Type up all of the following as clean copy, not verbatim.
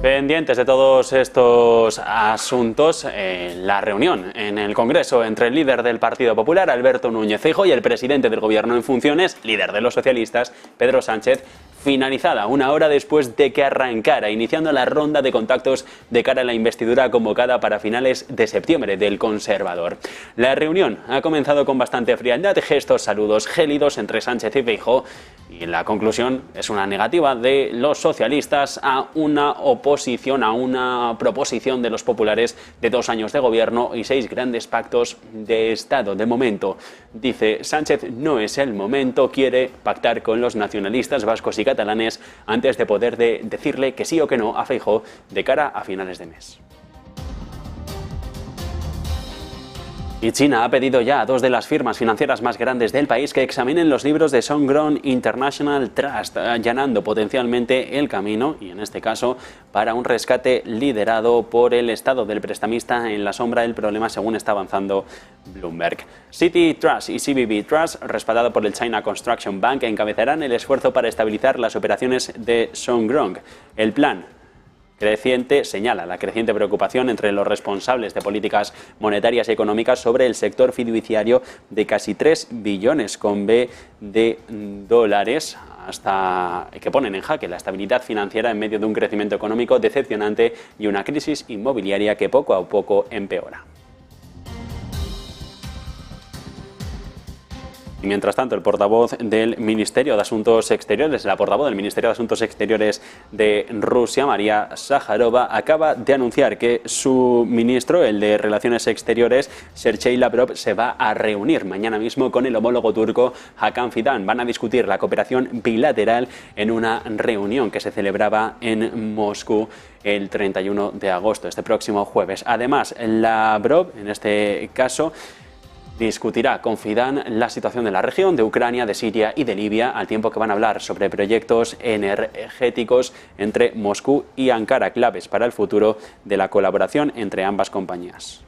Pendientes de todos estos asuntos, la reunión en el Congreso entre el líder del Partido Popular, Alberto Núñez Feijóo, y el presidente del Gobierno en funciones, líder de los socialistas, Pedro Sánchez, finalizada una hora después de que arrancara, iniciando la ronda de contactos de cara a la investidura convocada para finales de septiembre del Conservador. La reunión ha comenzado con bastante frialdad, gestos, saludos gélidos entre Sánchez y Feijóo, y la conclusión es una negativa de los socialistas a una oposición, a una proposición de los populares de 2 años de gobierno y 6 grandes pactos de Estado. De momento, dice Sánchez, no es el momento, quiere pactar con los nacionalistas vascos y catalanes antes de poder decirle que sí o que no a Feijóo de cara a finales de mes. Y China ha pedido ya a 2 de las firmas financieras más grandes del país que examinen los libros de Songrong International Trust, allanando potencialmente el camino, y en este caso, para un rescate liderado por el Estado del prestamista en la sombra del problema, según está avanzando Bloomberg. Citi Trust y CBB Trust, respaldado por el China Construction Bank, encabezarán el esfuerzo para estabilizar las operaciones de Songrong. El plan señala la creciente preocupación entre los responsables de políticas monetarias y económicas sobre el sector fiduciario de casi 3 billones de dólares, hasta que ponen en jaque la estabilidad financiera en medio de un crecimiento económico decepcionante y una crisis inmobiliaria que poco a poco empeora. Y mientras tanto, el portavoz del Ministerio de Asuntos Exteriores, la portavoz del Ministerio de Asuntos Exteriores de Rusia, María Zakharova, acaba de anunciar que su ministro, el de Relaciones Exteriores, Sergei Lavrov, se va a reunir mañana mismo con el homólogo turco Hakan Fidan. Van a discutir la cooperación bilateral en una reunión que se celebraba en Moscú el 31 de agosto, este próximo jueves. Además, Lavrov, en este caso, discutirá con Fidan la situación de la región, de Ucrania, de Siria y de Libia, al tiempo que van a hablar sobre proyectos energéticos entre Moscú y Ankara, claves para el futuro de la colaboración entre ambas compañías.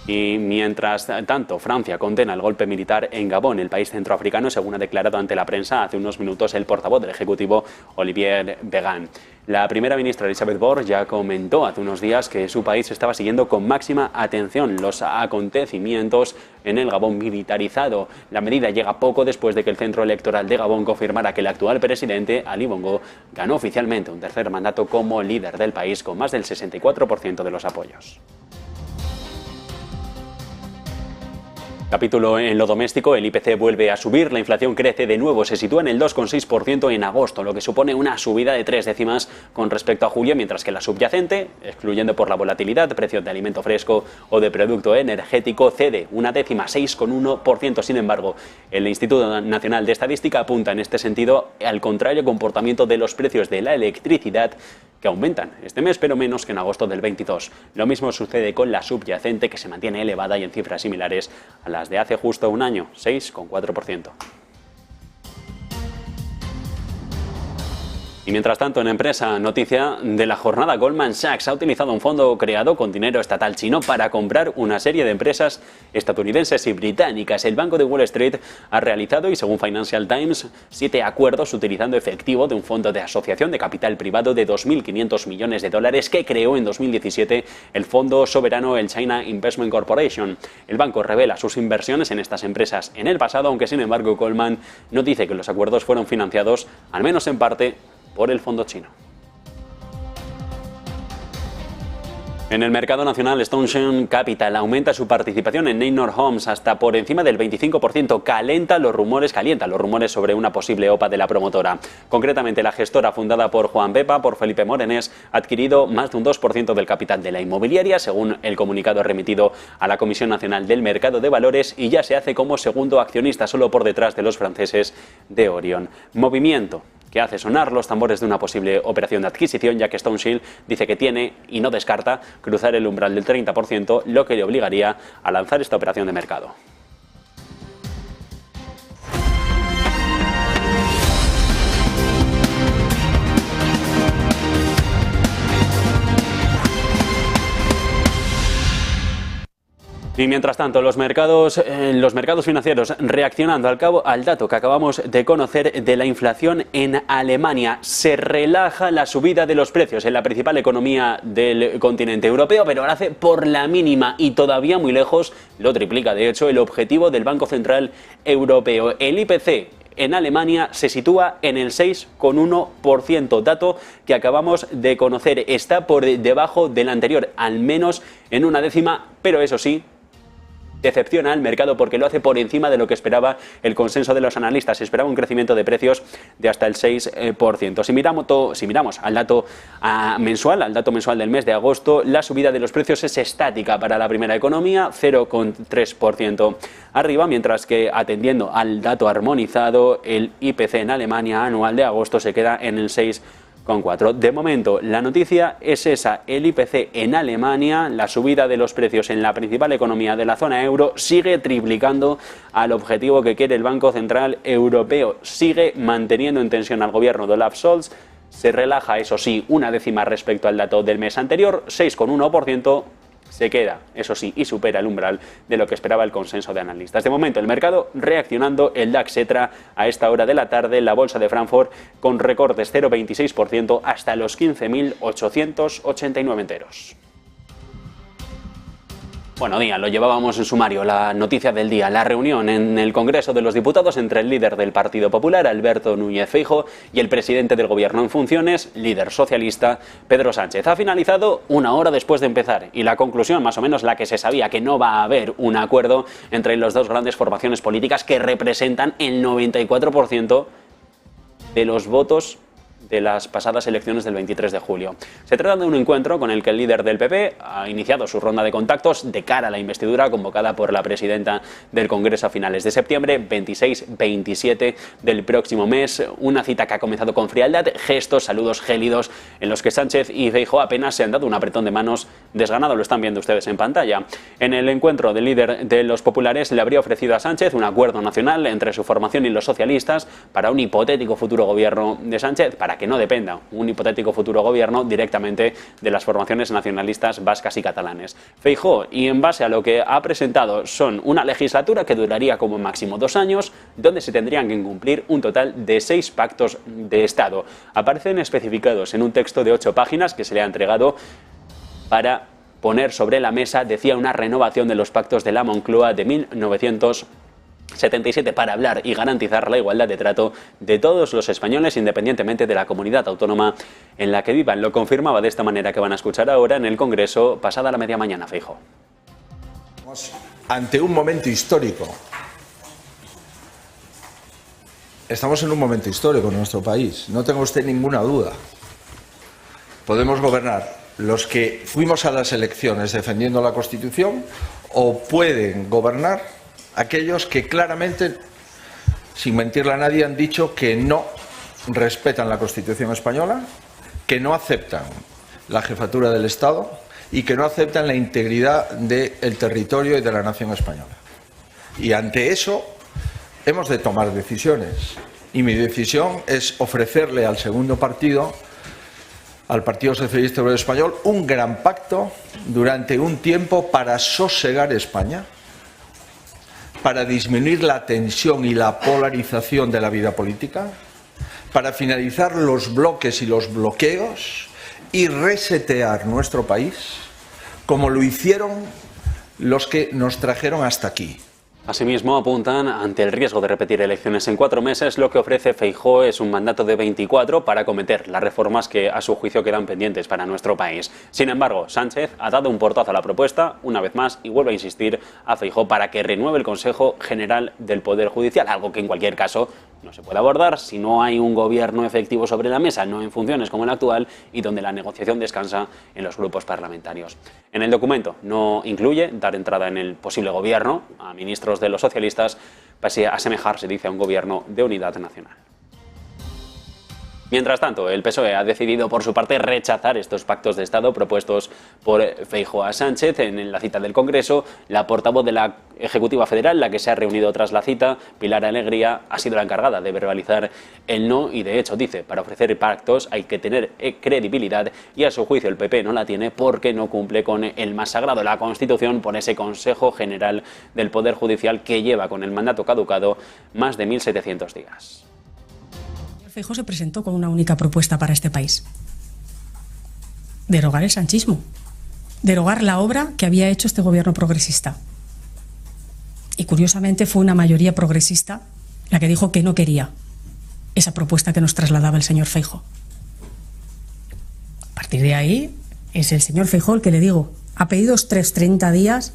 Y mientras tanto, Francia condena el golpe militar en Gabón, el país centroafricano, según ha declarado ante la prensa hace unos minutos el portavoz del Ejecutivo, Olivier Véran. La primera ministra Elisabeth Borne ya comentó hace unos días que su país estaba siguiendo con máxima atención los acontecimientos en el Gabón militarizado. La medida llega poco después de que el Centro Electoral de Gabón confirmara que el actual presidente, Ali Bongo, ganó oficialmente un tercer mandato como líder del país con más del 64% de los apoyos. Capítulo en lo doméstico, el IPC vuelve a subir, la inflación crece de nuevo, se sitúa en el 2,6% en agosto, lo que supone una subida de 3 décimas con respecto a julio, mientras que la subyacente, excluyendo por la volatilidad, precios de alimento fresco o de producto energético, cede 1 décima, 6,1%. Sin embargo, el Instituto Nacional de Estadística apunta en este sentido al contrario comportamiento de los precios de la electricidad, que aumentan este mes, pero menos que en agosto del 22. Lo mismo sucede con la subyacente, que se mantiene elevada y en cifras similares a las de hace justo un año, 6,4%. Y mientras tanto, en empresa, noticia de la jornada, Goldman Sachs ha utilizado un fondo creado con dinero estatal chino para comprar una serie de empresas estadounidenses y británicas. El Banco de Wall Street ha realizado, y según Financial Times, 7 acuerdos utilizando efectivo de un fondo de asociación de capital privado de 2.500 millones de dólares que creó en 2017 el fondo soberano, el China Investment Corporation. El banco revela sus inversiones en estas empresas en el pasado, aunque sin embargo Goldman no dice que los acuerdos fueron financiados, al menos en parte, por el fondo chino. En el mercado nacional, Stoneshine Capital aumenta su participación en Neinor Homes hasta por encima del 25%. Calienta los rumores sobre una posible OPA de la promotora. Concretamente, la gestora, fundada por Juan Pepa, por Felipe Morenés, ha adquirido más de un 2% del capital de la inmobiliaria, según el comunicado remitido a la Comisión Nacional del Mercado de Valores, y ya se hace como segundo accionista, solo por detrás de los franceses de Orion. Movimiento que hace sonar los tambores de una posible operación de adquisición, ya que Stoneshield dice que tiene y no descarta cruzar el umbral del 30%, lo que le obligaría a lanzar esta operación de mercado. Y mientras tanto, los mercados financieros reaccionando al dato que acabamos de conocer de la inflación en Alemania. Se relaja la subida de los precios en la principal economía del continente europeo, pero lo hace por la mínima y todavía muy lejos, lo triplica de hecho, el objetivo del Banco Central Europeo. El IPC en Alemania se sitúa en el 6,1%, dato que acabamos de conocer. Está por debajo del anterior, al menos en una décima, pero eso sí, decepciona al mercado porque lo hace por encima de lo que esperaba el consenso de los analistas. Se esperaba un crecimiento de precios de hasta el 6%. Si miramos al dato mensual del mes de agosto, la subida de los precios es estática para la primera economía, 0,3% arriba, mientras que atendiendo al dato armonizado, el IPC en Alemania anual de agosto se queda en el 6,4%. De momento, la noticia es esa: el IPC en Alemania, la subida de los precios en la principal economía de la zona euro, sigue triplicando al objetivo que quiere el Banco Central Europeo. Sigue manteniendo en tensión al gobierno de Olaf Scholz. Se relaja, eso sí, una décima respecto al dato del mes anterior, 6,1%. Se queda, eso sí, y supera el umbral de lo que esperaba el consenso de analistas. De momento, el mercado reaccionando, el DAX entra a esta hora de la tarde, la bolsa de Frankfurt con recortes 0,26% hasta los 15.889 enteros. Bueno, día, lo llevábamos en sumario, la noticia del día, la reunión en el Congreso de los Diputados entre el líder del Partido Popular, Alberto Núñez Feijóo, y el presidente del Gobierno en funciones, líder socialista, Pedro Sánchez. Ha finalizado una hora después de empezar y la conclusión, más o menos la que se sabía, que no va a haber un acuerdo entre las dos grandes formaciones políticas que representan el 94% de los votos de las pasadas elecciones del 23 de julio. Se trata de un encuentro con el que el líder del PP ha iniciado su ronda de contactos de cara a la investidura convocada por la presidenta del Congreso a finales de septiembre, 26-27 del próximo mes. Una cita que ha comenzado con frialdad, gestos, saludos gélidos en los que Sánchez y Feijóo apenas se han dado un apretón de manos desganado. Lo están viendo ustedes en pantalla. En el encuentro del líder de los populares le habría ofrecido a Sánchez un acuerdo nacional entre su formación y los socialistas para un hipotético futuro gobierno de Sánchez, para que no dependa un hipotético futuro gobierno directamente de las formaciones nacionalistas vascas y catalanes. Feijóo, y en base a lo que ha presentado, son una legislatura que duraría como máximo 2 años, donde se tendrían que cumplir un total de 6 pactos de Estado. Aparecen especificados en un texto de 8 páginas que se le ha entregado para poner sobre la mesa, decía, una renovación de los pactos de la Moncloa de 1977 para hablar y garantizar la igualdad de trato de todos los españoles independientemente de la comunidad autónoma en la que vivan. Lo confirmaba de esta manera que van a escuchar ahora en el Congreso pasada la media mañana Feijóo. Ante un momento histórico. Estamos en un momento histórico en nuestro país, no tenga usted ninguna duda. Podemos gobernar los que fuimos a las elecciones defendiendo la Constitución, o pueden gobernar aquellos que claramente, sin mentirle a nadie, han dicho que no respetan la Constitución española, que no aceptan la jefatura del Estado y que no aceptan la integridad del territorio y de la nación española. Y ante eso hemos de tomar decisiones. Y mi decisión es ofrecerle al segundo partido, al Partido Socialista Obrero Español, un gran pacto durante un tiempo para sosegar España, para disminuir la tensión y la polarización de la vida política, para finalizar los bloques y los bloqueos y resetear nuestro país como lo hicieron los que nos trajeron hasta aquí. Asimismo, apuntan, ante el riesgo de repetir elecciones en 4 meses, lo que ofrece Feijóo es un mandato de 24 para acometer las reformas que a su juicio quedan pendientes para nuestro país. Sin embargo, Sánchez ha dado un portazo a la propuesta, una vez más, y vuelve a insistir a Feijóo para que renueve el Consejo General del Poder Judicial, algo que en cualquier caso no se puede abordar si no hay un gobierno efectivo sobre la mesa, no en funciones como el actual, y donde la negociación descansa en los grupos parlamentarios. En el documento no incluye dar entrada en el posible gobierno a ministros de los socialistas, pese a asemejarse, dice, a un gobierno de unidad nacional. Mientras tanto, el PSOE ha decidido por su parte rechazar estos pactos de Estado propuestos por Feijóo a Sánchez. En la cita del Congreso, la portavoz de la Ejecutiva Federal, la que se ha reunido tras la cita, Pilar Alegría, ha sido la encargada de verbalizar el no y, de hecho, dice, para ofrecer pactos hay que tener credibilidad y, a su juicio, el PP no la tiene porque no cumple con el más sagrado, la Constitución, por ese Consejo General del Poder Judicial que lleva con el mandato caducado más de 1.700 días. Feijóo se presentó con una única propuesta para este país: derogar el sanchismo, derogar la obra que había hecho este gobierno progresista. Y curiosamente fue una mayoría progresista la que dijo que no quería esa propuesta que nos trasladaba el señor Feijóo. A partir de ahí es el señor Feijóo el que, le digo, ha pedido 30 días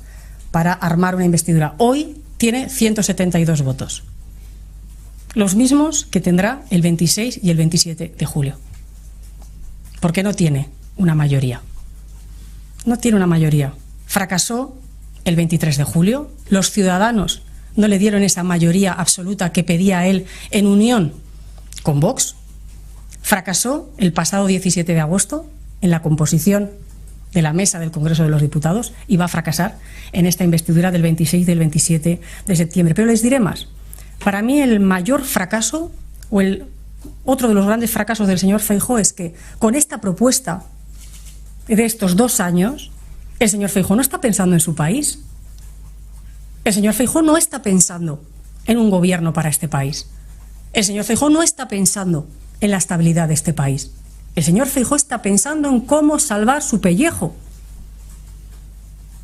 para armar una investidura. Hoy tiene 172 votos. Los mismos que tendrá el 26 y el 27 de julio. ¿Por qué no tiene una mayoría? No tiene una mayoría. Fracasó el 23 de julio. Los ciudadanos no le dieron esa mayoría absoluta que pedía él en unión con Vox. Fracasó el pasado 17 de agosto en la composición de la mesa del Congreso de los Diputados y va a fracasar en esta investidura del 26 y del 27 de septiembre. Pero les diré más. Para mí el mayor fracaso, o otro de los grandes fracasos del señor Feijóo, es que con esta propuesta de estos 2 años, el señor Feijóo no está pensando en su país. El señor Feijóo no está pensando en un gobierno para este país. El señor Feijóo no está pensando en la estabilidad de este país. El señor Feijóo está pensando en cómo salvar su pellejo.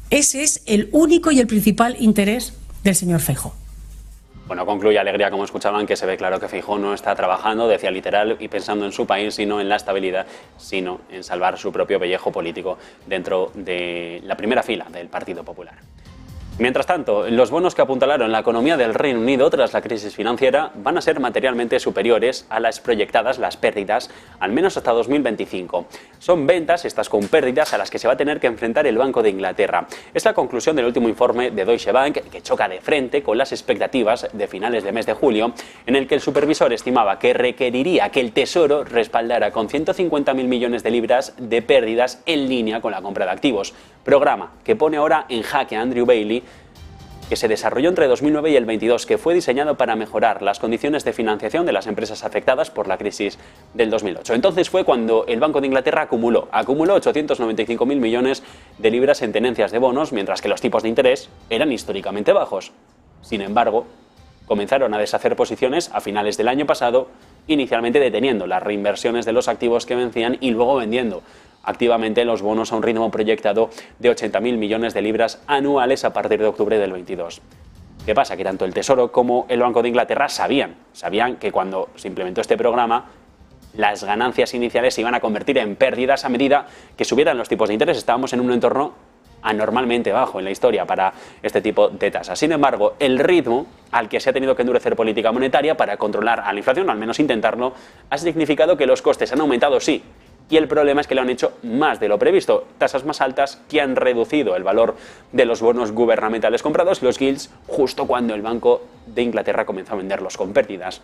Ese es el único y el principal interés del señor Feijóo. Bueno, concluye Alegría, como escuchaban, que se ve claro que Feijóo no está trabajando, decía literal, y pensando en su país, sino en la estabilidad, sino en salvar su propio pellejo político dentro de la primera fila del Partido Popular. Mientras tanto, los bonos que apuntalaron la economía del Reino Unido tras la crisis financiera van a ser materialmente superiores a las proyectadas, las pérdidas, al menos hasta 2025. Son ventas, estas con pérdidas, a las que se va a tener que enfrentar el Banco de Inglaterra. Es la conclusión del último informe de Deutsche Bank, que choca de frente con las expectativas de finales de mes de julio, en el que el supervisor estimaba que requeriría que el Tesoro respaldara con 150.000 millones de libras de pérdidas en línea con la compra de activos. Programa que pone ahora en jaque a Andrew Bailey, que se desarrolló entre 2009 y el 22, que fue diseñado para mejorar las condiciones de financiación de las empresas afectadas por la crisis del 2008. Entonces fue cuando el Banco de Inglaterra acumuló 895.000 millones de libras en tenencias de bonos, mientras que los tipos de interés eran históricamente bajos. Sin embargo, comenzaron a deshacer posiciones a finales del año pasado, inicialmente deteniendo las reinversiones de los activos que vencían y luego vendiendo activamente los bonos a un ritmo proyectado de 80.000 millones de libras anuales a partir de octubre del 22. ¿Qué pasa? Que tanto el Tesoro como el Banco de Inglaterra sabían que cuando se implementó este programa, las ganancias iniciales se iban a convertir en pérdidas a medida que subieran los tipos de interés. Estábamos en un entorno anormalmente bajo en la historia para este tipo de tasas. Sin embargo, el ritmo al que se ha tenido que endurecer política monetaria para controlar a la inflación, o al menos intentarlo, ha significado que los costes han aumentado, sí, y el problema es que lo han hecho más de lo previsto. Tasas más altas que han reducido el valor de los bonos gubernamentales comprados, los gilts, justo cuando el Banco de Inglaterra comenzó a venderlos con pérdidas.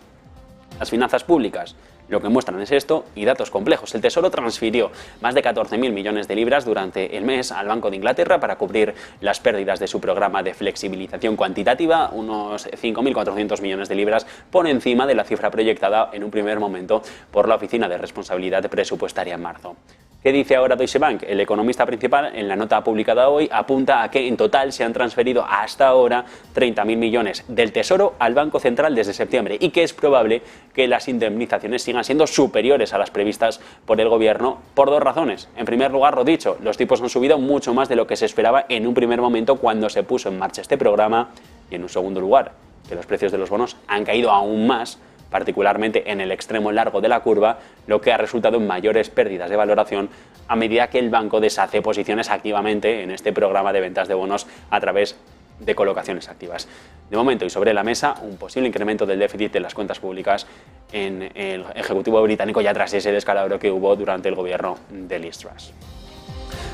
Las finanzas públicas lo que muestran es esto y datos complejos. El Tesoro transfirió más de 14.000 millones de libras durante el mes al Banco de Inglaterra para cubrir las pérdidas de su programa de flexibilización cuantitativa, unos 5.400 millones de libras por encima de la cifra proyectada en un primer momento por la Oficina de Responsabilidad Presupuestaria en marzo. ¿Qué dice ahora Deutsche Bank? El economista principal, en la nota publicada hoy, apunta a que en total se han transferido hasta ahora 30.000 millones del Tesoro al Banco Central desde septiembre y que es probable que las indemnizaciones sigan siendo superiores a las previstas por el Gobierno por 2 razones. En primer lugar, lo dicho, los tipos han subido mucho más de lo que se esperaba en un primer momento cuando se puso en marcha este programa, y en un segundo lugar, que los precios de los bonos han caído aún más, particularmente en el extremo largo de la curva, lo que ha resultado en mayores pérdidas de valoración a medida que el banco deshace posiciones activamente en este programa de ventas de bonos a través de colocaciones activas. De momento, y sobre la mesa, un posible incremento del déficit de las cuentas públicas en el Ejecutivo británico ya tras ese descalabro que hubo durante el gobierno de Liz Truss.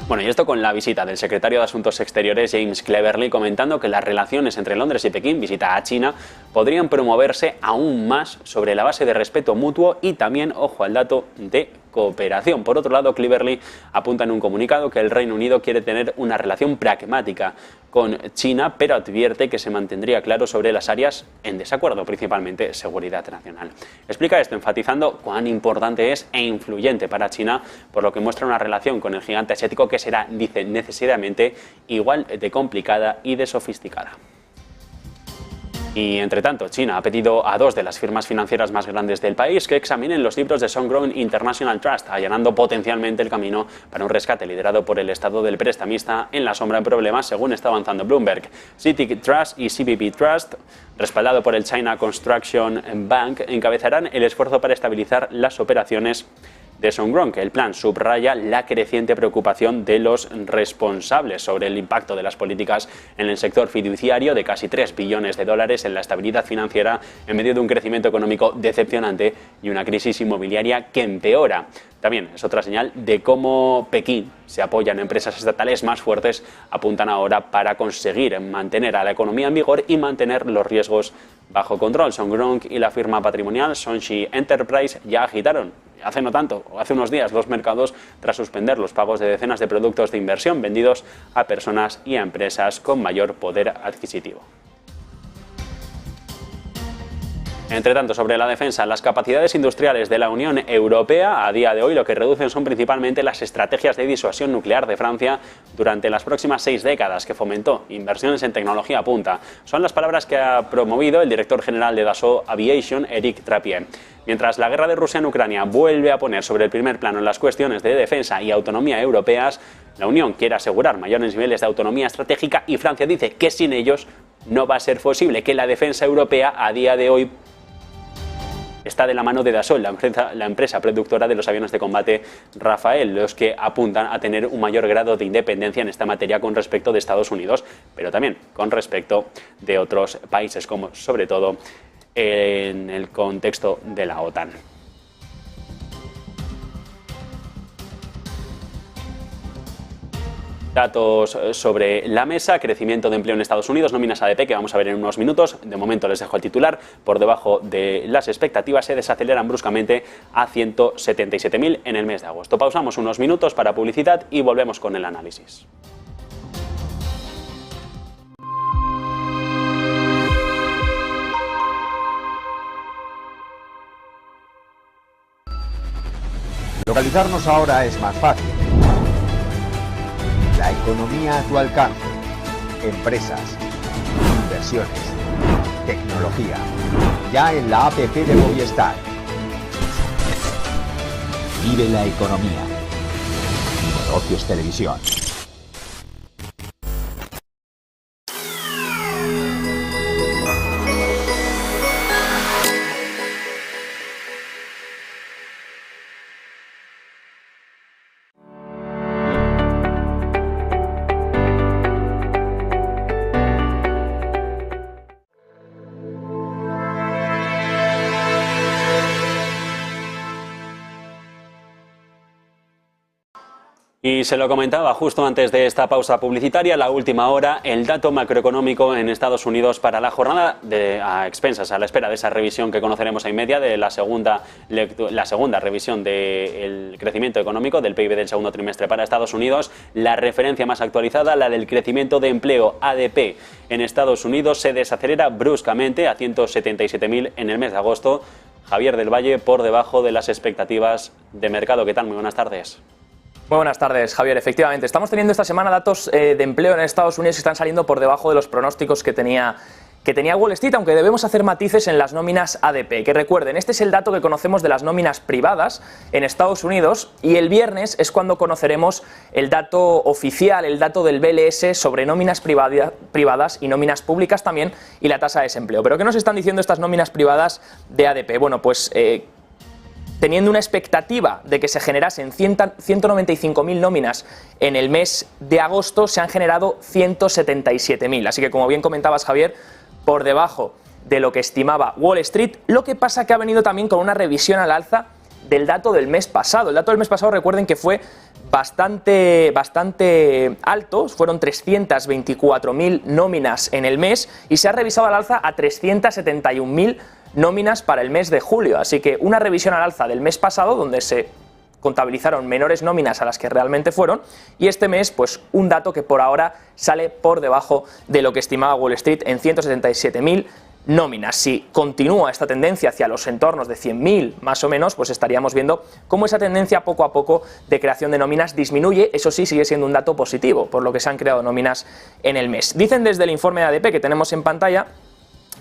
Bueno, y esto con la visita del secretario de Asuntos Exteriores James Cleverly comentando que las relaciones entre Londres y Pekín, visita a China, podrían promoverse aún más sobre la base de respeto mutuo y también, ojo al dato, de cooperación. Por otro lado, Cleverly apunta en un comunicado que el Reino Unido quiere tener una relación pragmática con China, pero advierte que se mantendría claro sobre las áreas en desacuerdo, principalmente seguridad nacional. Explica esto enfatizando cuán importante es e influyente para China, por lo que muestra una relación con el gigante asiático que será, dice, necesariamente igual de complicada y de sofisticada. Y, entre tanto, China ha pedido a dos de las firmas financieras más grandes del país que examinen los libros de Sungrown International Trust, allanando potencialmente el camino para un rescate liderado por el estado del prestamista en la sombra en problemas, según está avanzando Bloomberg. CITIC Trust y CPB Trust, respaldado por el China Construction Bank, encabezarán el esfuerzo para estabilizar las operaciones de Sungrown, que el plan subraya la creciente preocupación de los responsables sobre el impacto de las políticas en el sector fiduciario de casi 3 billones de dólares en la estabilidad financiera en medio de un crecimiento económico decepcionante y una crisis inmobiliaria que empeora. También es otra señal de cómo Pekín se apoya en empresas estatales más fuertes, apuntan ahora para conseguir mantener a la economía en vigor y mantener los riesgos bajo control. Sungrown y la firma patrimonial Sonshi Enterprise ya agitaron hace no tanto, o hace unos días, los mercados tras suspender los pagos de decenas de productos de inversión vendidos a personas y a empresas con mayor poder adquisitivo. Entre tanto, sobre la defensa, las capacidades industriales de la Unión Europea a día de hoy lo que reducen son principalmente las estrategias de disuasión nuclear de Francia durante las próximas 6 décadas, que fomentó inversiones en tecnología punta. Son las palabras que ha promovido el director general de Dassault Aviation, Éric Trappier. Mientras la guerra de Rusia en Ucrania vuelve a poner sobre el primer plano las cuestiones de defensa y autonomía europeas, la Unión quiere asegurar mayores niveles de autonomía estratégica y Francia dice que sin ellos no va a ser posible, que la defensa europea a día de hoy está de la mano de Dassault, la empresa productora de los aviones de combate Rafael, los que apuntan a tener un mayor grado de independencia en esta materia con respecto de Estados Unidos, pero también con respecto de otros países, como sobre todo en el contexto de la OTAN. Datos sobre la mesa, crecimiento de empleo en Estados Unidos, nóminas ADP que vamos a ver en unos minutos. De momento les dejo el titular, por debajo de las expectativas se desaceleran bruscamente a 177.000 en el mes de agosto. Pausamos unos minutos para publicidad y volvemos con el análisis. Localizarnos ahora es más fácil. La economía a tu alcance, empresas, inversiones, tecnología, ya en la APP de Movistar. Vive la economía. Negocios Televisión. Y se lo comentaba justo antes de esta pausa publicitaria, la última hora, el dato macroeconómico en Estados Unidos para la jornada a expensas, a la espera de esa revisión que conoceremos en media, de la segunda revisión del crecimiento económico, del PIB del segundo trimestre para Estados Unidos. La referencia más actualizada, la del crecimiento de empleo ADP en Estados Unidos, se desacelera bruscamente a 177.000 en el mes de agosto. Javier del Valle, por debajo de las expectativas de mercado. ¿Qué tal? Muy buenas tardes. Muy buenas tardes, Javier. Efectivamente, estamos teniendo esta semana datos de empleo en Estados Unidos que están saliendo por debajo de los pronósticos que tenía Wall Street, aunque debemos hacer matices en las nóminas ADP. Que recuerden, este es el dato que conocemos de las nóminas privadas en Estados Unidos y el viernes es cuando conoceremos el dato oficial, el dato del BLS sobre nóminas privadas y nóminas públicas también y la tasa de desempleo. ¿Pero qué nos están diciendo estas nóminas privadas de ADP? Bueno, pues teniendo una expectativa de que se generasen 195.000 nóminas en el mes de agosto, se han generado 177.000. Así que, como bien comentabas, Javier, por debajo de lo que estimaba Wall Street. Lo que pasa que ha venido también con una revisión al alza del dato del mes pasado. El dato del mes pasado, recuerden que fue bastante alto, fueron 324.000 nóminas en el mes y se ha revisado al alza a 371.000 nóminas para el mes de julio. Así que una revisión al alza del mes pasado, donde se contabilizaron menores nóminas a las que realmente fueron, y este mes pues un dato que por ahora sale por debajo de lo que estimaba Wall Street en 177.000 nóminas. Si continúa esta tendencia hacia los entornos de 100.000 más o menos, pues estaríamos viendo cómo esa tendencia poco a poco de creación de nóminas disminuye. Eso sí, sigue siendo un dato positivo, por lo que se han creado nóminas en el mes. Dicen desde el informe de ADP que tenemos en pantalla: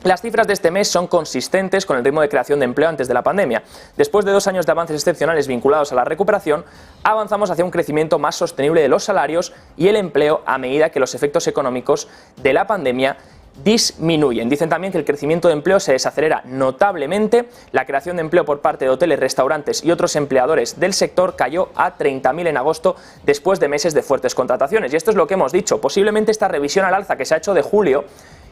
las cifras de este mes son consistentes con el ritmo de creación de empleo antes de la pandemia. Después de 2 años de avances excepcionales vinculados a la recuperación, avanzamos hacia un crecimiento más sostenible de los salarios y el empleo a medida que los efectos económicos de la pandemia disminuyen. Dicen también que el crecimiento de empleo se desacelera notablemente. La creación de empleo por parte de hoteles, restaurantes y otros empleadores del sector cayó a 30.000 en agosto después de meses de fuertes contrataciones. Y esto es lo que hemos dicho. Posiblemente esta revisión al alza que se ha hecho de julio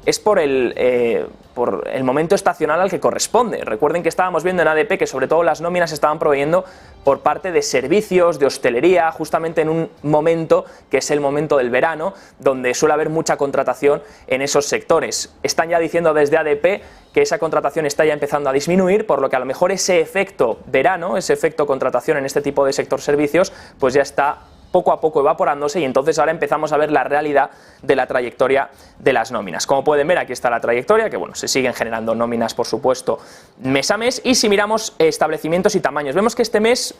es por el momento estacional al que corresponde. Recuerden que estábamos viendo en ADP que sobre todo las nóminas estaban proveyendo por parte de servicios, de hostelería, justamente en un momento que es el momento del verano, donde suele haber mucha contratación en esos sectores. Están ya diciendo desde ADP que esa contratación está ya empezando a disminuir, por lo que a lo mejor ese efecto verano, ese efecto contratación en este tipo de sector servicios, pues ya está poco a poco evaporándose, y entonces ahora empezamos a ver la realidad de la trayectoria de las nóminas. Como pueden ver, aquí está la trayectoria, que bueno, se siguen generando nóminas, por supuesto, mes a mes. Y si miramos establecimientos y tamaños, vemos que este mes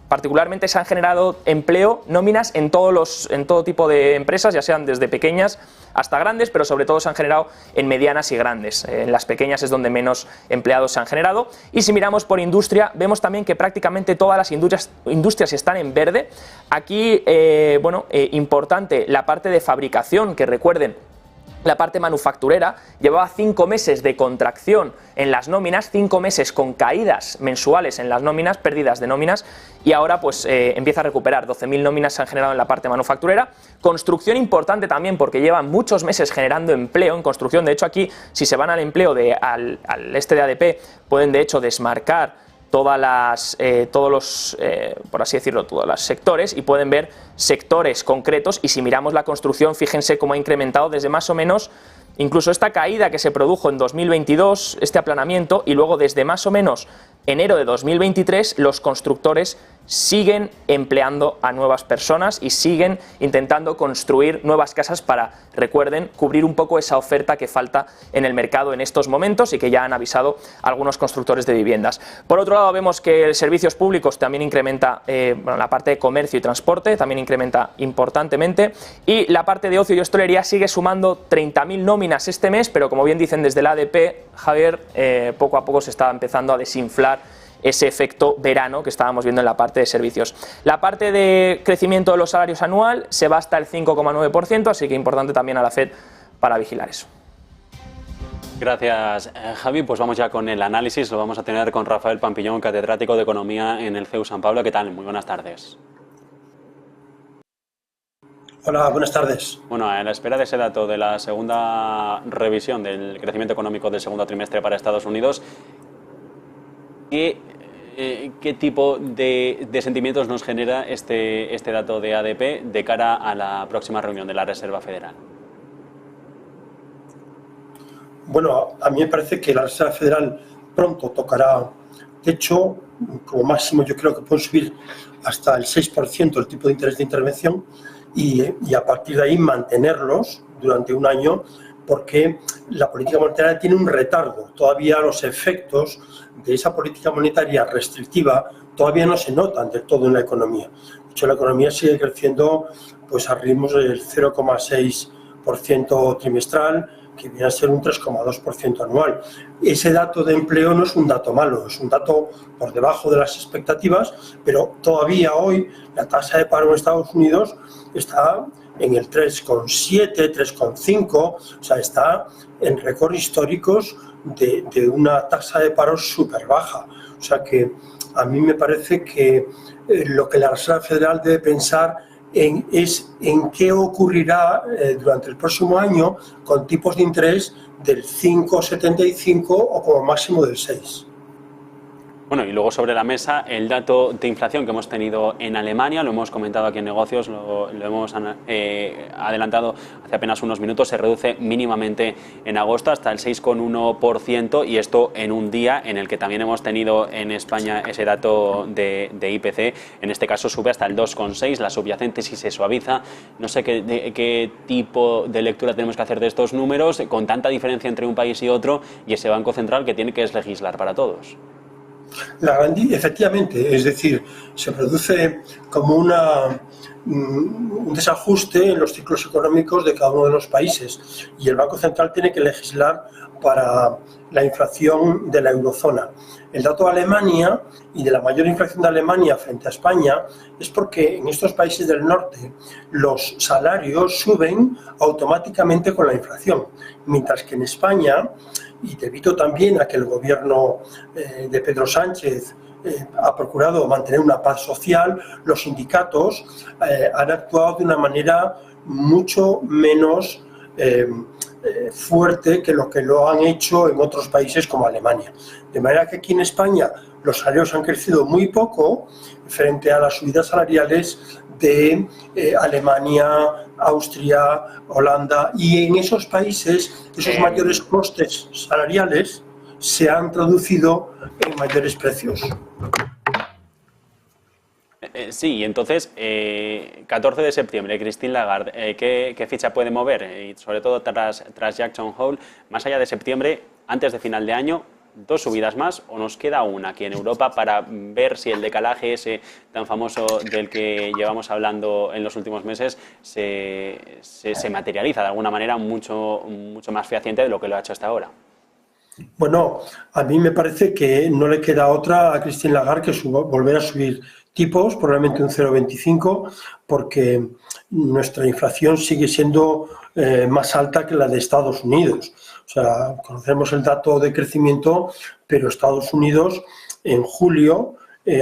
particularmente se han generado empleo, nóminas en todo tipo de empresas, ya sean desde pequeñas hasta grandes, pero sobre todo se han generado en medianas y grandes. En las pequeñas es donde menos empleados se han generado. Y si miramos por industria, vemos también que prácticamente todas las industrias están en verde. Aquí, importante la parte de fabricación, que recuerden, la parte manufacturera llevaba 5 meses de contracción en las nóminas, 5 meses con caídas mensuales en las nóminas, pérdidas de nóminas, y ahora pues empieza a recuperar. 12.000 nóminas se han generado en la parte manufacturera. Construcción importante también, porque llevan muchos meses generando empleo en construcción. De hecho, aquí, si se van al empleo al este de ADP, pueden de hecho desmarcar todos los sectores, y pueden ver sectores concretos. Y si miramos la construcción, fíjense cómo ha incrementado desde más o menos, incluso esta caída que se produjo en 2022, este aplanamiento, y luego desde más o menos enero de 2023, los constructores siguen empleando a nuevas personas y siguen intentando construir nuevas casas para, recuerden, cubrir un poco esa oferta que falta en el mercado en estos momentos y que ya han avisado algunos constructores de viviendas. Por otro lado, vemos que servicios públicos también incrementa, la parte de comercio y transporte también incrementa importantemente, y la parte de ocio y hostelería sigue sumando 30.000 nóminas este mes, pero como bien dicen desde la ADP, Javier, poco a poco se está empezando a desinflar ese efecto verano que estábamos viendo en la parte de servicios. La parte de crecimiento de los salarios anual se va hasta el 5,9%, así que importante también a la FED para vigilar eso. Gracias, Javi. Pues vamos ya con el análisis. Lo vamos a tener con Rafael Pampillón, catedrático de Economía en el CEU San Pablo. ¿Qué tal? Muy buenas tardes. Hola, buenas tardes. Bueno, a la espera de ese dato de la segunda revisión del crecimiento económico del segundo trimestre para Estados Unidos, ¿qué tipo de sentimientos nos genera este dato de ADP de cara a la próxima reunión de la Reserva Federal? Bueno, a mí me parece que la Reserva Federal pronto tocará techo. Como máximo yo creo que pueden subir hasta el 6% el tipo de interés de intervención, y a partir de ahí mantenerlos durante un año, porque la política monetaria tiene un retardo. Todavía los efectos de esa política monetaria restrictiva todavía no se notan del todo en la economía. De hecho, la economía sigue creciendo pues a ritmos del 0,6% trimestral, que viene a ser un 3,2% anual. Ese dato de empleo no es un dato malo, es un dato por debajo de las expectativas, pero todavía hoy la tasa de paro en Estados Unidos está en el 3,7, 3,5, o sea, está en récords históricos de una tasa de paro súper baja. O sea que a mí me parece que lo que la Reserva Federal debe pensar es en qué ocurrirá durante el próximo año con tipos de interés del 5,75 o como máximo del 6. Bueno, y luego sobre la mesa el dato de inflación que hemos tenido en Alemania, lo hemos comentado aquí en Negocios, lo hemos adelantado hace apenas unos minutos, se reduce mínimamente en agosto hasta el 6,1%, y esto en un día en el que también hemos tenido en España ese dato de IPC, en este caso sube hasta el 2,6%, la subyacente sí se suaviza. No sé qué tipo de lectura tenemos que hacer de estos números, con tanta diferencia entre un país y otro, y ese Banco Central que tiene que legislar para todos. Efectivamente, es decir, se produce como un desajuste en los ciclos económicos de cada uno de los países, y el Banco Central tiene que legislar para la inflación de la eurozona. El dato de Alemania y de la mayor inflación de Alemania frente a España es porque en estos países del norte los salarios suben automáticamente con la inflación, mientras que en España, y debido también a que el gobierno de Pedro Sánchez ha procurado mantener una paz social, los sindicatos han actuado de una manera mucho menos fuerte que lo han hecho en otros países como Alemania. De manera que aquí en España los salarios han crecido muy poco frente a las subidas salariales de Alemania, Austria, Holanda, y en esos países esos mayores costes salariales se han traducido en mayores precios. Sí, entonces, 14 de septiembre, Christine Lagarde, ¿qué ficha puede mover? Y sobre todo tras Jackson Hole, más allá de septiembre, antes de final de año, ¿2 subidas más o nos queda una aquí en Europa para ver si el decalaje ese tan famoso del que llevamos hablando en los últimos meses se materializa de alguna manera mucho más fehaciente de lo que lo ha hecho hasta ahora? Bueno, a mí me parece que no le queda otra a Christine Lagarde que volver a subir tipos, probablemente un 0,25, porque nuestra inflación sigue siendo más alta que la de Estados Unidos. O sea, conocemos el dato de crecimiento, pero Estados Unidos en julio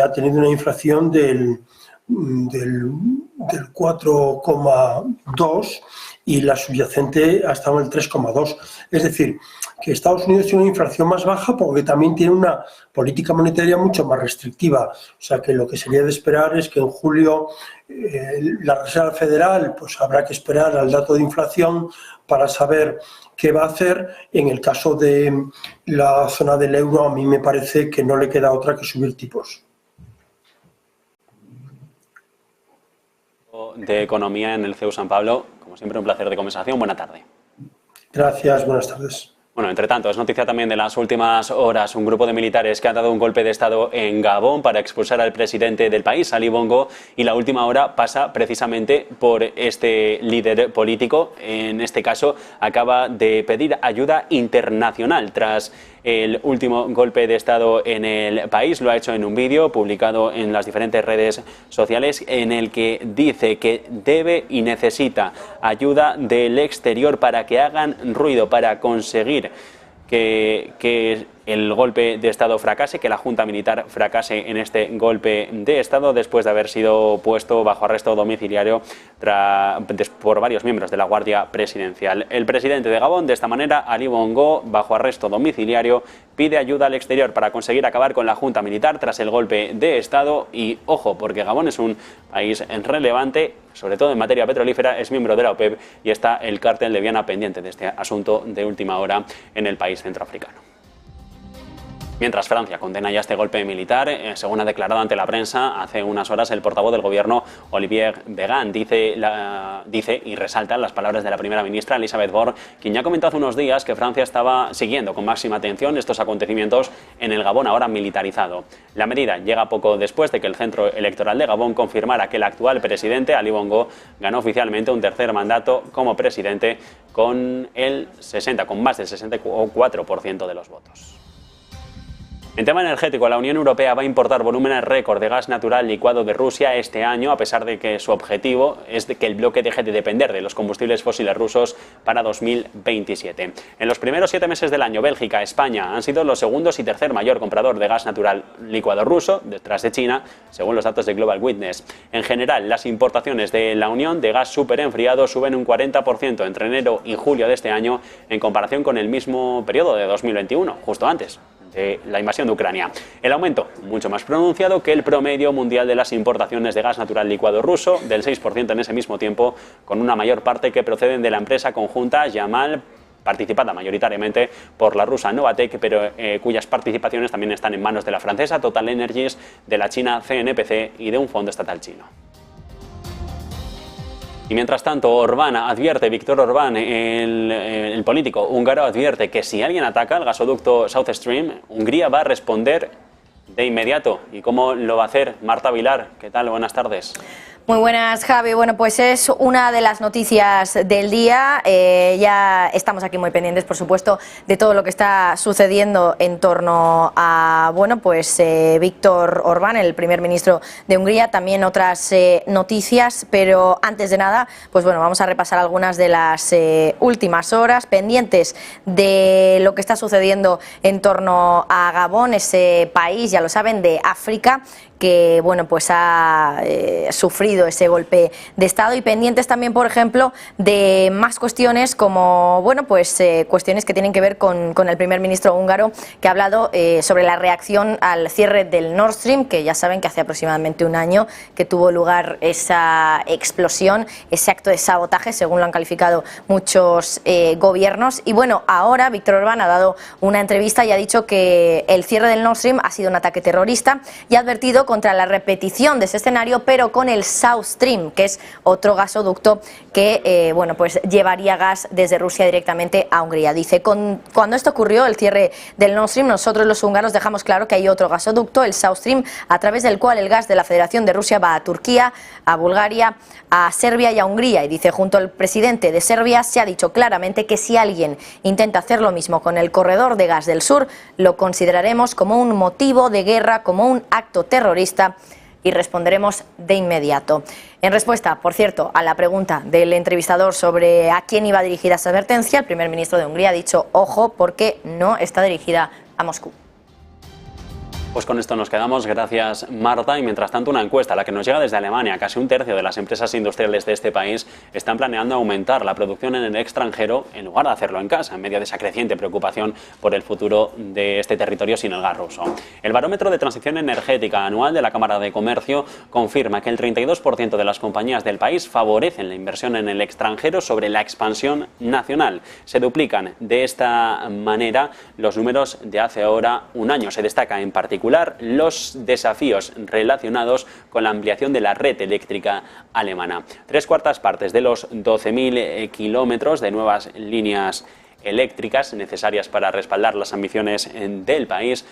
ha tenido una inflación del 4,2 y la subyacente ha estado en el 3,2. Es decir, que Estados Unidos tiene una inflación más baja porque también tiene una política monetaria mucho más restrictiva. O sea, que lo que sería de esperar es que en julio la Reserva Federal pues habrá que esperar al dato de inflación para saber qué va a hacer. En el caso de la zona del euro, a mí me parece que no le queda otra que subir tipos. De Economía en el CEU San Pablo, como siempre un placer de conversación. Buena tarde. Gracias, buenas tardes. Bueno, entre tanto, es noticia también de las últimas horas un grupo de militares que ha dado un golpe de Estado en Gabón para expulsar al presidente del país, Ali Bongo, y la última hora pasa precisamente por este líder político. En este caso, acaba de pedir ayuda internacional tras el último golpe de Estado en el país. Lo ha hecho en un vídeo publicado en las diferentes redes sociales en el que dice que debe y necesita ayuda del exterior para que hagan ruido, para conseguir que el golpe de Estado fracase, que la Junta Militar fracase en este golpe de Estado después de haber sido puesto bajo arresto domiciliario por varios miembros de la Guardia Presidencial. El presidente de Gabón, de esta manera, Ali Bongo, bajo arresto domiciliario, pide ayuda al exterior para conseguir acabar con la Junta Militar tras el golpe de Estado. Y ojo, porque Gabón es un país relevante, sobre todo en materia petrolífera, es miembro de la OPEP y está el cártel de Viana pendiente de este asunto de última hora en el país centroafricano. Mientras Francia condena ya este golpe militar, según ha declarado ante la prensa hace unas horas el portavoz del gobierno, Olivier Véran, dice y resalta las palabras de la primera ministra Elisabeth Borne, quien ya comentó hace unos días que Francia estaba siguiendo con máxima atención estos acontecimientos en el Gabón ahora militarizado. La medida llega poco después de que el Centro Electoral de Gabón confirmara que el actual presidente, Ali Bongo, ganó oficialmente un tercer mandato como presidente con más del 64% de los votos. En tema energético, la Unión Europea va a importar volúmenes récord de gas natural licuado de Rusia este año, a pesar de que su objetivo es que el bloque deje de depender de los combustibles fósiles rusos para 2027. En los primeros 7 meses del año, Bélgica y España han sido los segundos y tercer mayor comprador de gas natural licuado ruso, detrás de China, según los datos de Global Witness. En general, las importaciones de la Unión de gas superenfriado suben un 40% entre enero y julio de este año en comparación con el mismo periodo de 2021, justo antes de la invasión de Ucrania. El aumento mucho más pronunciado que el promedio mundial de las importaciones de gas natural licuado ruso, del 6% en ese mismo tiempo, con una mayor parte que proceden de la empresa conjunta Yamal, participada mayoritariamente por la rusa Novatek, pero cuyas participaciones también están en manos de la francesa Total Energies, de la china CNPC y de un fondo estatal chino. Y mientras tanto, Víctor Orbán, el político húngaro, advierte que si alguien ataca el gasoducto South Stream, Hungría va a responder de inmediato. ¿Y cómo lo va a hacer? Marta Vilar, ¿qué tal? Buenas tardes. Muy buenas, Javi. Bueno, pues es una de las noticias del día. Ya estamos aquí muy pendientes, por supuesto, de todo lo que está sucediendo en torno a, bueno, pues Víctor Orbán, el primer ministro de Hungría. También otras noticias, pero antes de nada, pues bueno, vamos a repasar algunas de las últimas horas pendientes de lo que está sucediendo en torno a Gabón, ese país, ya lo saben, de África, que bueno, pues ha sufrido ese golpe de Estado, y pendientes también, por ejemplo, de más cuestiones como, bueno, pues cuestiones que tienen que ver con el primer ministro húngaro, que ha hablado sobre la reacción al cierre del Nord Stream, que ya saben que hace aproximadamente un año que tuvo lugar esa explosión, ese acto de sabotaje, según lo han calificado muchos gobiernos. Y bueno, ahora Víctor Orbán ha dado una entrevista y ha dicho que el cierre del Nord Stream ha sido un ataque terrorista, y ha advertido contra la repetición de ese escenario, pero con el South Stream, que es otro gasoducto que bueno, pues llevaría gas desde Rusia directamente a Hungría. Dice, cuando esto ocurrió, el cierre del Nord Stream, nosotros los húngaros dejamos claro que hay otro gasoducto, el South Stream, a través del cual el gas de la Federación de Rusia va a Turquía, a Bulgaria, a Serbia y a Hungría. Y dice, junto al presidente de Serbia se ha dicho claramente que si alguien intenta hacer lo mismo con el corredor de gas del sur, lo consideraremos como un motivo de guerra, como un acto terrorista, y responderemos de inmediato. En respuesta, por cierto, a la pregunta del entrevistador sobre a quién iba dirigida esa advertencia, el primer ministro de Hungría ha dicho, ojo, porque no está dirigida a Moscú. Pues con esto nos quedamos, gracias Marta. Y mientras tanto, una encuesta, la que nos llega desde Alemania: casi un tercio de las empresas industriales de este país están planeando aumentar la producción en el extranjero en lugar de hacerlo en casa, en medio de esa creciente preocupación por el futuro de este territorio sin el gas ruso. El barómetro de transición energética anual de la Cámara de Comercio confirma que el 32% de las compañías del país favorecen la inversión en el extranjero sobre la expansión nacional. Se duplican de esta manera los números de hace ahora un año. Se destaca en particular los desafíos relacionados con la ampliación de la red eléctrica alemana. 3/4 partes de los 12.000 kilómetros de nuevas líneas eléctricas necesarias para respaldar las ambiciones del país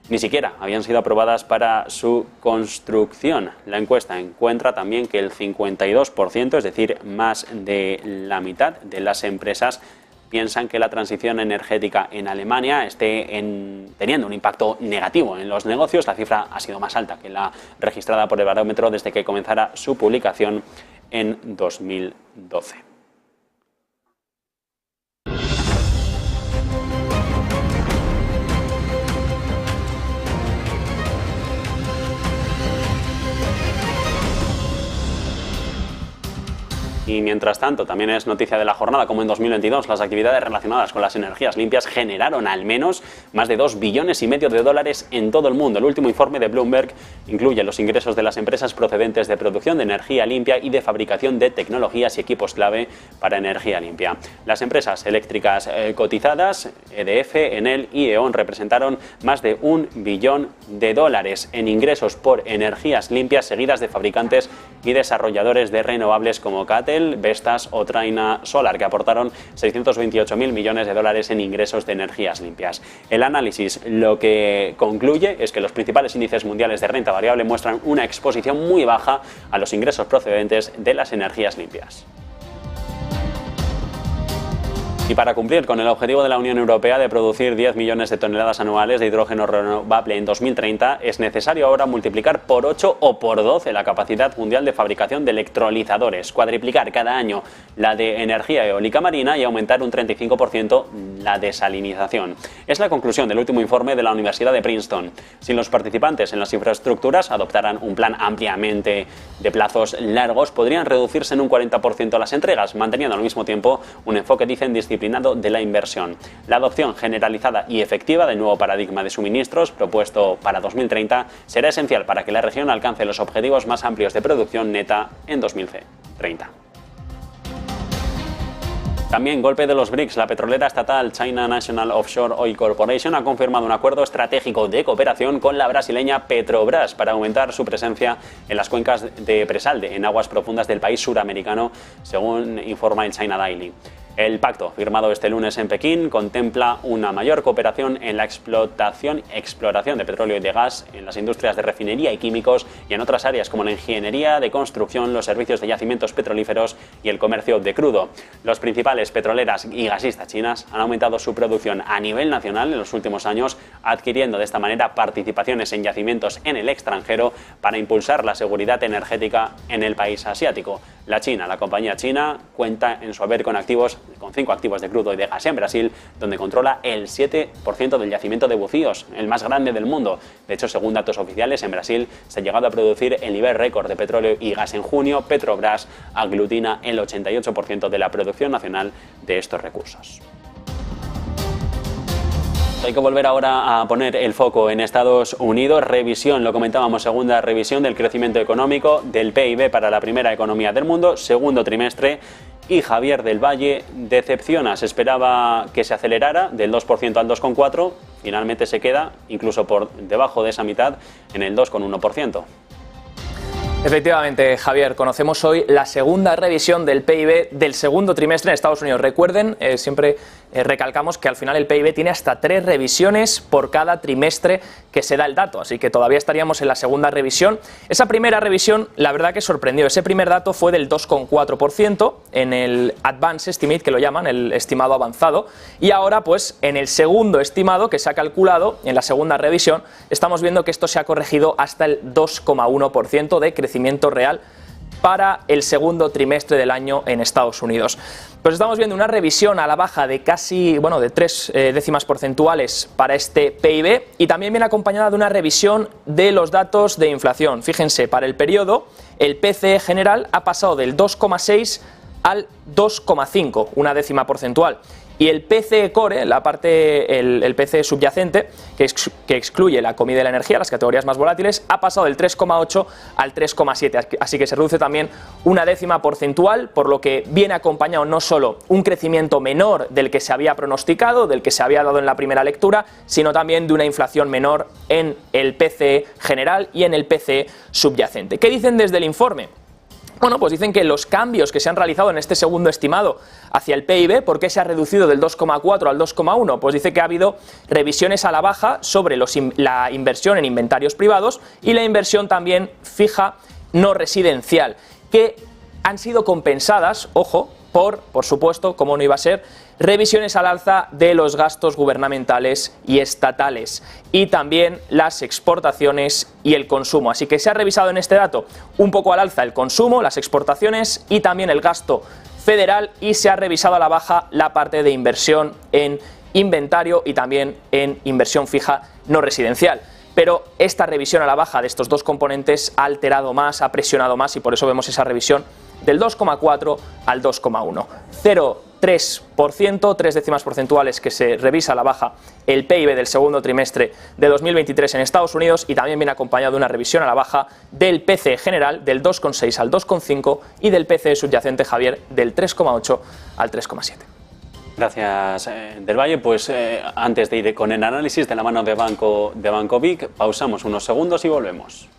ni siquiera habían sido aprobadas para su construcción. La encuesta encuentra también que el 52%, es decir, más de la mitad de las empresas, piensan que la transición energética en Alemania esté teniendo un impacto negativo en los negocios. La cifra ha sido más alta que la registrada por el barómetro desde que comenzara su publicación en 2012. Y mientras tanto, también es noticia de la jornada como en 2022 las actividades relacionadas con las energías limpias generaron al menos más de $2,5 billones de dólares en todo el mundo. El último informe de Bloomberg incluye los ingresos de las empresas procedentes de producción de energía limpia y de fabricación de tecnologías y equipos clave para energía limpia. Las empresas eléctricas cotizadas, EDF, Enel y E.ON, representaron más de $1 billón en ingresos por energías limpias, seguidas de fabricantes y desarrolladores de renovables como CATE, Vestas o Traina Solar, que aportaron $628.000 millones en ingresos de energías limpias. El análisis lo que concluye es que los principales índices mundiales de renta variable muestran una exposición muy baja a los ingresos procedentes de las energías limpias. Y para cumplir con el objetivo de la Unión Europea de producir 10 millones de toneladas anuales de hidrógeno renovable en 2030, es necesario ahora multiplicar por 8 o por 12 la capacidad mundial de fabricación de electrolizadores, cuadriplicar cada año la de energía eólica marina y aumentar un 35% la desalinización. Es la conclusión del último informe de la Universidad de Princeton. Si los participantes en las infraestructuras adoptaran un plan ampliamente de plazos largos, podrían reducirse en un 40% las entregas, manteniendo al mismo tiempo un enfoque, dicen, distinto disciplinado de la inversión. La adopción generalizada y efectiva del nuevo paradigma de suministros propuesto para 2030 será esencial para que la región alcance los objetivos más amplios de producción neta en 2030. También golpe de los BRICS, la petrolera estatal China National Offshore Oil Corporation ha confirmado un acuerdo estratégico de cooperación con la brasileña Petrobras para aumentar su presencia en las cuencas de Presalde, en aguas profundas del país suramericano, según informa el China Daily. El pacto, firmado este lunes en Pekín, contempla una mayor cooperación en la exploración de petróleo y de gas, en las industrias de refinería y químicos y en otras áreas como la ingeniería de construcción, los servicios de yacimientos petrolíferos y el comercio de crudo. Los principales petroleras y gasistas chinas han aumentado su producción a nivel nacional en los últimos años, adquiriendo de esta manera participaciones en yacimientos en el extranjero para impulsar la seguridad energética en el país asiático. La compañía china, cuenta en su haber con 5 activos de crudo y de gas en Brasil, donde controla el 7% del yacimiento de Bucíos, el más grande del mundo. De hecho, según datos oficiales, en Brasil se ha llegado a producir el nivel récord de petróleo y gas en junio. Petrobras aglutina el 88% de la producción nacional de estos recursos. Hay que volver ahora a poner el foco en Estados Unidos. Revisión, lo comentábamos, segunda revisión del crecimiento económico del PIB para la primera economía del mundo, segundo trimestre. Y Javier del Valle decepciona, se esperaba que se acelerara del 2% al 2,4%, finalmente se queda incluso por debajo de esa mitad en el 2,1%. Efectivamente, Javier, conocemos hoy la segunda revisión del PIB del segundo trimestre en Estados Unidos. Recuerden, siempre recalcamos que al final el PIB tiene hasta 3 revisiones por cada trimestre que se da el dato, así que todavía estaríamos en la segunda revisión. Esa primera revisión, la verdad que sorprendió. Ese primer dato fue del 2,4% en el Advanced Estimate, que lo llaman, el estimado avanzado, y ahora pues en el segundo estimado que se ha calculado, en la segunda revisión, estamos viendo que esto se ha corregido hasta el 2,1% de crecimiento real para el segundo trimestre del año en Estados Unidos. Pues estamos viendo una revisión a la baja de casi, de 3 décimas porcentuales para este PIB, y también viene acompañada de una revisión de los datos de inflación. Fíjense, para el periodo, el PCE general ha pasado del 2,6 al 2,5, una décima porcentual. Y el PCE Core, la parte, el PCE subyacente, que excluye la comida y la energía, las categorías más volátiles, ha pasado del 3,8 al 3,7, así que se reduce también una décima porcentual, por lo que viene acompañado no solo un crecimiento menor del que se había pronosticado, del que se había dado en la primera lectura, sino también de una inflación menor en el PCE general y en el PCE subyacente. ¿Qué dicen desde el informe? Bueno, pues dicen que los cambios que se han realizado en este segundo estimado hacia el PIB, ¿por qué se ha reducido del 2,4 al 2,1? Pues dice que ha habido revisiones a la baja sobre la inversión en inventarios privados y la inversión también fija no residencial, que han sido compensadas, ojo, por supuesto, como no iba a ser, revisiones al alza de los gastos gubernamentales y estatales y también las exportaciones y el consumo. Así que se ha revisado en este dato un poco al alza el consumo, las exportaciones y también el gasto federal, y se ha revisado a la baja la parte de inversión en inventario y también en inversión fija no residencial. Pero esta revisión a la baja de estos dos componentes ha alterado más, ha presionado más, y por eso vemos esa revisión del 2,4 al 2,1. 0,3%, 3 décimas porcentuales que se revisa a la baja el PIB del segundo trimestre de 2023 en Estados Unidos, y también viene acompañado de una revisión a la baja del PCE general del 2,6 al 2,5 y del PCE subyacente, Javier, del 3,8 al 3,7. Gracias, Del Valle. Pues antes de ir con el análisis de la mano de Banco Vic, pausamos unos segundos y volvemos.